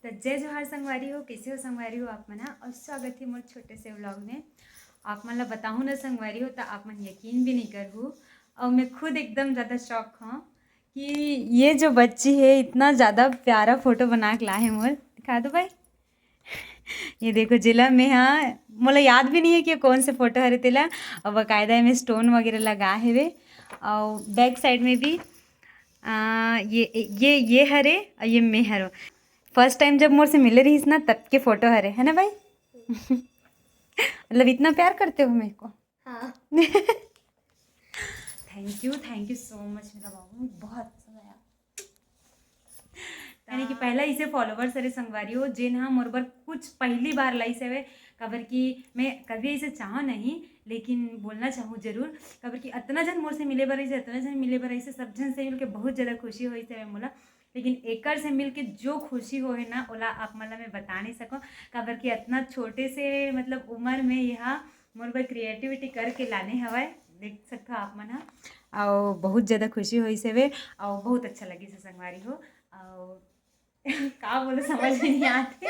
तो जय जोहार संगवारी हो, कैसे हो संगवारी हो आप मना। और स्वागत है मोर छोटे से व्लॉग में। आप मन ला बताऊँ ना संगवारी हो तो आप मन यकीन भी नहीं करूँ। और मैं खुद एकदम ज़्यादा शौक हूँ कि ये जो बच्ची है इतना ज़्यादा प्यारा फोटो बना के ला है। मोर दिखा दो भाई। ये देखो जिला में, हाँ मोला याद भी नहीं है कि कौन से फोटो हरे तेला। और बाकायदा में स्टोन वगैरह लगा है वे। और बैक साइड में भी ये हरे और ये मैं हरो। फर्स्ट टाइम जब मोर से मिले रही ना तब के फोटो हरे है ना भाई। मतलब इतना प्यार करते हो मेरे को। हाँ। थैंक यू सो मच मेरा बाबू, बहुत पसंद आया। यानी कि पहला इसे फॉलोवर्स अरे संगवारी हो जिन हाँ मोर बर कुछ पहली बार लाई से वे। कबर की मैं कभी इसे चाह नहीं, लेकिन बोलना चाहूँ जरूर। कबर की इतना जन मोर से मिले बर से, इतना जन मिले बर से, सब जन से मिल के बहुत ज़्यादा खुशी हुई से मोला। लेकिन एकर से मिल के जो खुशी हो है ना ओला आप मतलब मैं बता नहीं सकूँ। कबर की इतना छोटे से मतलब उम्र में यहाँ मोर बर क्रिएटिविटी करके लाने हवाए, देख सकते हो आप मन। हाँ और बहुत ज़्यादा खुशी हुई से वे। और बहुत अच्छा लगी से संगवारी हो। और का बोले समझ में नहीं आते।